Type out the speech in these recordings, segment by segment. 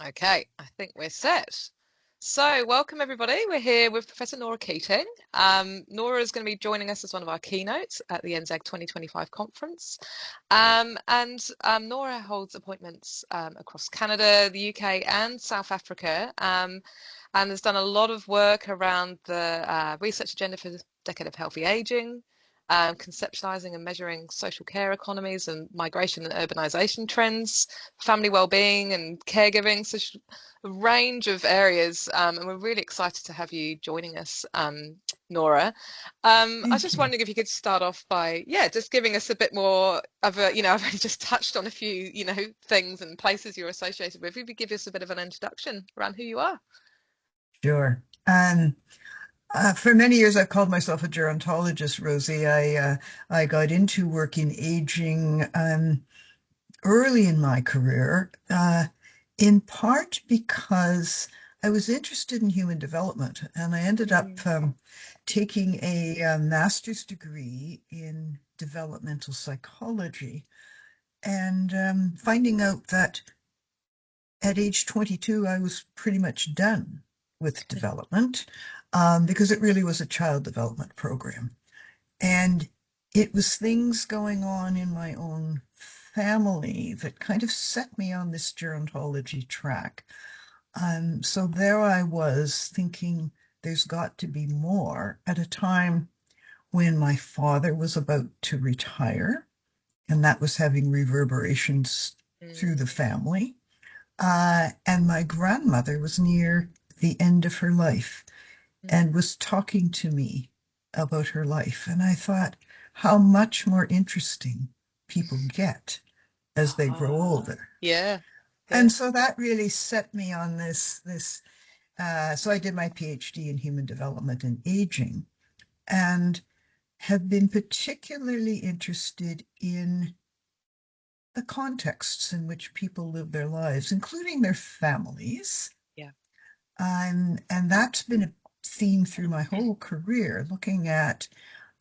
Okay, I think we're set. So, welcome everybody. We're here with Professor Norah Keating. Norah is going to be joining us as one of our keynotes at the NZAG 2025 conference. Norah holds appointments across Canada, the UK, and South Africa, and has done a lot of work around the research agenda for the Decade of Healthy Aging, conceptualizing and measuring social care economies and migration and urbanization trends, family well-being and caregiving, so a range of areas. And we're really excited to have you joining us, Norah. I was Thank just you. wondering if you could start off by, just giving us a bit more of a, I've already just touched on a few, things and places you're associated with. If you could give us a bit of an introduction around who you are. Sure. For many years, I've called myself a gerontologist, Rosie. I got into work in aging early in my career, in part because I was interested in human development, and I ended up Mm. taking a master's degree in developmental psychology and finding out that at age 22, I was pretty much done with development because it really was a child development program. And it was things going on in my own family that kind of set me on this gerontology track. So there I was thinking there's got to be more at a time when my father was about to retire, and that was having reverberations through the Mm. family. And my grandmother was near the end of her life Mm. and was talking to me about her life. And I thought, how much more interesting people get as they grow Ah, older. yeah, yeah. And so that really set me on so I did my PhD in human development and aging and have been particularly interested in the contexts in which people live their lives, including their families. Yeah. And that's been a theme through my whole career, looking at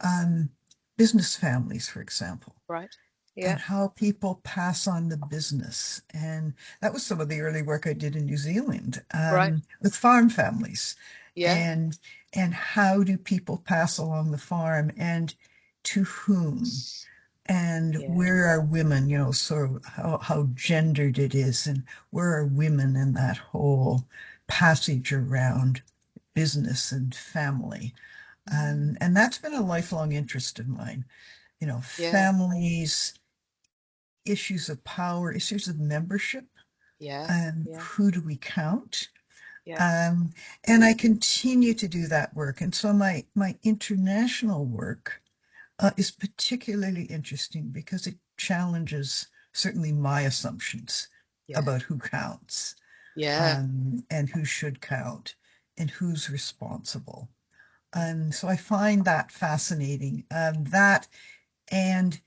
um, business families, for example, Right. and Yeah. how people pass on the business. And that was some of the early work I did in New Zealand Right. with farm families. Yeah. And and how do people pass along the farm and to whom? And Yeah. where are women, sort of how gendered it is, and where are women in that whole passage around business and family. Mm. And that's been a lifelong interest of mine, Yeah. families, issues of power, issues of membership, Yeah. and Yeah. who do we count? Yeah. Um, and I continue to do that work. And so my international work is particularly interesting because it challenges certainly my assumptions Yeah. about who counts, Yeah. and who should count and who's responsible. So I find that fascinating, that and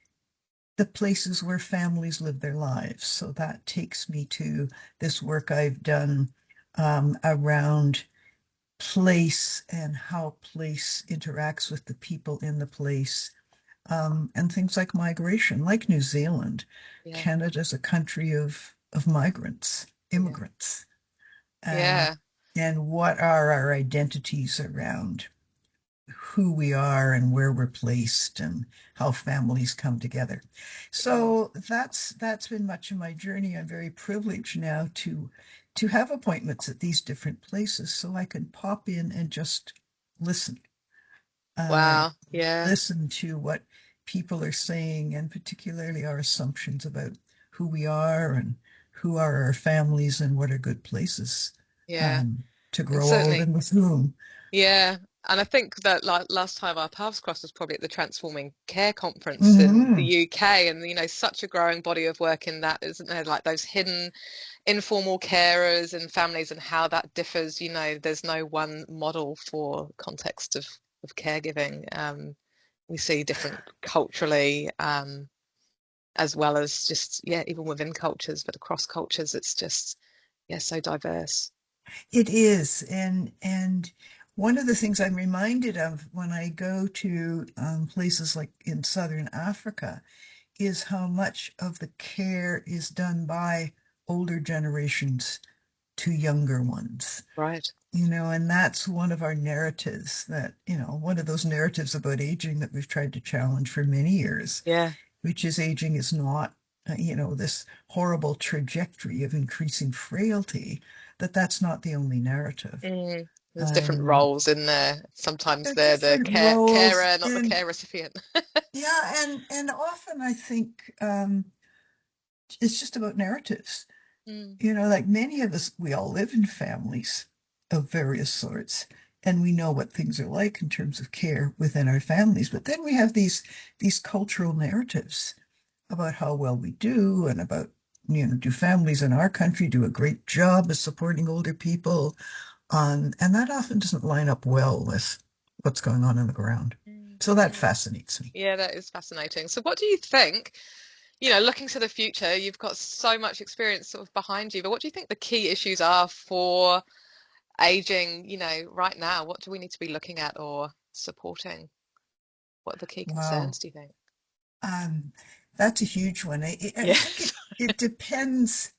the places where families live their lives. So that takes me to this work I've done around place and how place interacts with the people in the place, and things like migration, like New Zealand. Yeah. Canada's a country of migrants, Yeah. immigrants. Um, Yeah. and what are our identities around who we are and where we're placed and how families come together. Yeah. So that's been much of my journey. I'm very privileged now to have appointments at these different places so I can pop in and just listen. Uh, Wow. Yeah. Listen to what people are saying, and particularly our assumptions about who we are and who are our families and what are good places Yeah. to And grow old certainly, and with whom. yeah. And I think that like last time our paths crossed was probably at the Transforming Care Conference in the Mhm. UK, and such a growing body of work in that, isn't there? Like those hidden informal carers and families and how that differs. There's no one model for context of caregiving. We see different culturally, as well as just, even within cultures, but across cultures, it's just, so diverse. It is, and one of the things I'm reminded of when I go to places like in Southern Africa is how much of the care is done by older generations to younger ones. Right. And that's one of our narratives that, one of those narratives about aging that we've tried to challenge for many years, Yeah. which is aging is not, this horrible trajectory of increasing frailty, that's not the only narrative. There's different roles in there. Sometimes There are they're the different roles, carer, not the and care recipient. yeah, and often I think it's just about narratives. Mm, Like many of us, we all live in families of various sorts, and we know what things are like in terms of care within our families. But then we have these cultural narratives about how well we do, and about, do families in our country do a great job of supporting older people? And that often doesn't line up well with what's going on the ground. So that mm. fascinates me. Yeah, that is fascinating. So what do you think, looking to the future, you've got so much experience sort of behind you, but what do you think the key issues are for aging, right now? What do we need to be looking at or supporting? What are the key Wow. concerns, do you think? That's a huge one. I think Yes. it depends.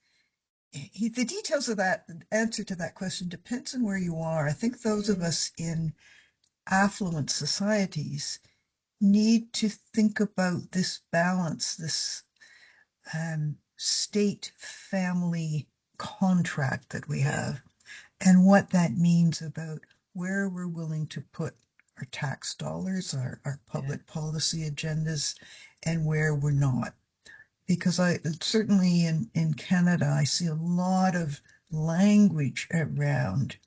The details of that answer to that question depends on where you are. I think those of us in affluent societies need to think about this balance, this state-family contract that we Yeah. have, and what that means about where we're willing to put our tax dollars, our Yeah. public policy agendas, and where we're not. Because I certainly in Canada, I see a lot of language around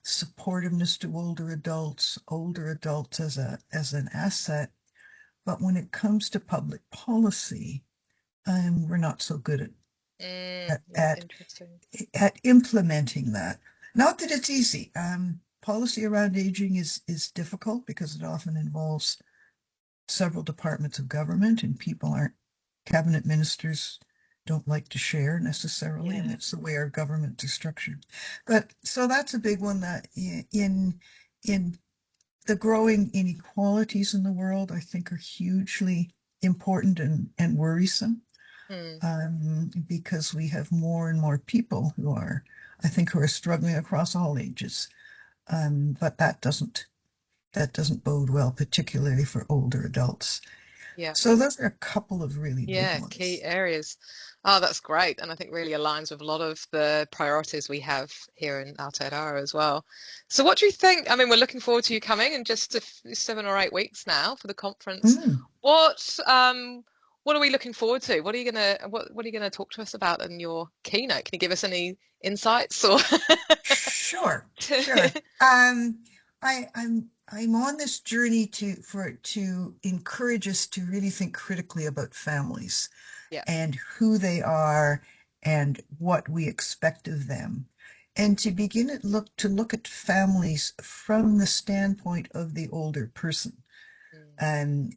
supportiveness to older adults as an asset. But when it comes to public policy, we're not so good at, Yeah, at interesting. at implementing that. Not that it's easy. Policy around aging is difficult because it often involves several departments of government, and cabinet ministers don't like to share necessarily, and Yeah. it's the way our governments are structured. But so that's a big one, that in the growing inequalities in the world, I think, are hugely important and worrisome, Mm, because we have more and more people who are struggling across all ages. But that doesn't bode well, particularly for older adults. yeah. So those are a couple of really big Yeah, key ones. areas. Oh, that's great. And I think really aligns with a lot of the priorities we have here in Aotearoa as well. So what do you think? I mean, we're looking forward to you coming in just 7 or 8 weeks now for the conference. Mm. What are we looking forward to? What are you gonna talk to us about in your keynote? Can you give us any insights or Sure, sure. I'm on this journey to encourage us to really think critically about families Yeah. and who they are and what we expect of them, and to begin to look at families from the standpoint of the older person, Mm,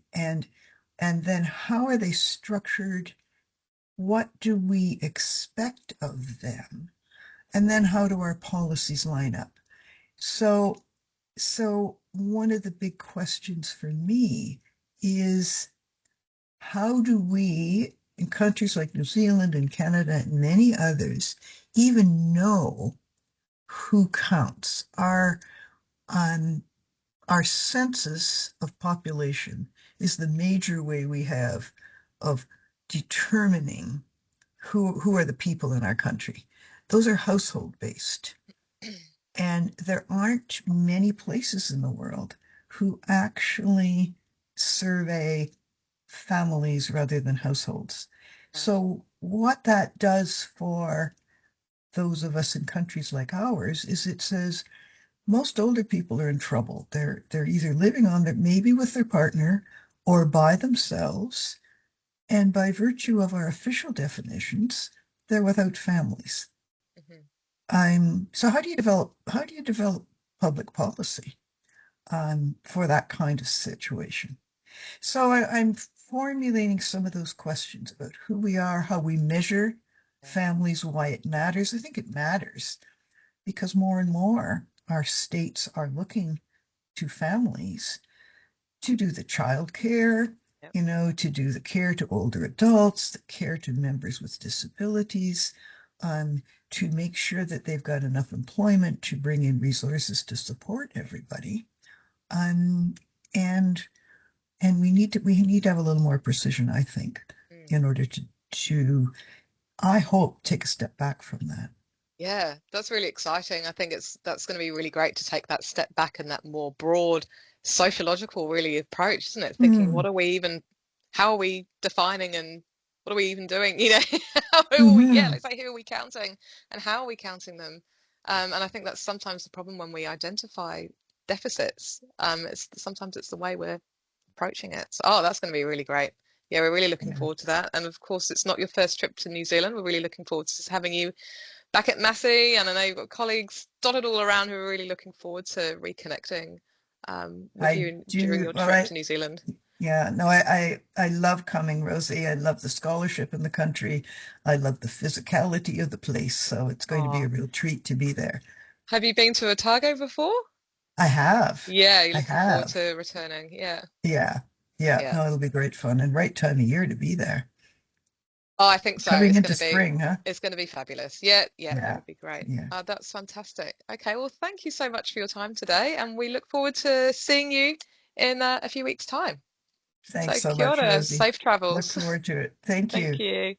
and then how are they structured? What do we expect of them? And then how do our policies line up? So, so one of the big questions for me is, how do we, in countries like New Zealand and Canada and many others, even know who counts? Um, our census of population is the major way we have of determining who are the people in our country. Those are household based. And there aren't many places in the world who actually survey families rather than households. right. So what that does for those of us in countries like ours is it says most older people are in trouble. They're either living on their, maybe with their partner, or by themselves. And by virtue of our official definitions, they're without families. Mhm. So how do you develop public policy for that kind of situation? So I'm formulating some of those questions about who we are, how we measure Yeah. families, why it matters. I think it matters because more and more our states are looking to families to do the child care, Yep. to do the care to older adults, the care to members with disabilities, um, to make sure that they've got enough employment to bring in resources to support everybody. And we need to have a little more precision, I think, in order to I hope take a step back from that. Yeah, that's really exciting. I think that's going to be really great to take that step back and that more broad sociological really approach, isn't it? Thinking Mm. how are we defining and what are we even doing? You know, Mm-hmm. let's say who are we counting and how are we counting them? And I think that's sometimes the problem when we identify deficits. Sometimes it's the way we're approaching it. So, that's going to be really great. Yeah, we're really looking Yeah. forward to that. And of course, it's not your first trip to New Zealand. We're really looking forward to having you back at Massey, and I know you've got colleagues dotted all around who are really looking forward to reconnecting with I you during do. your Well, trip to New Zealand. yeah, no, I love coming, Rosie. I love the scholarship in the country. I love the physicality of the place. So it's going to be a Oh, real treat to be there. have you been to Otago before? I have. Yeah, you're I looking forward have. to returning. Yeah, Yeah. Yeah. yeah. No, it'll be great fun and right time of year to be there. Oh, I think so. Coming into spring, huh? It's going to be fabulous. Yeah, yeah, Yeah. it'll be great. Yeah. That's fantastic. Okay, well, thank you so much for your time today, and we look forward to seeing you in a few weeks' time. So, Thanks so kia much, ora, Rosie. safe Look travels. forward to it. Thank Thank you. you.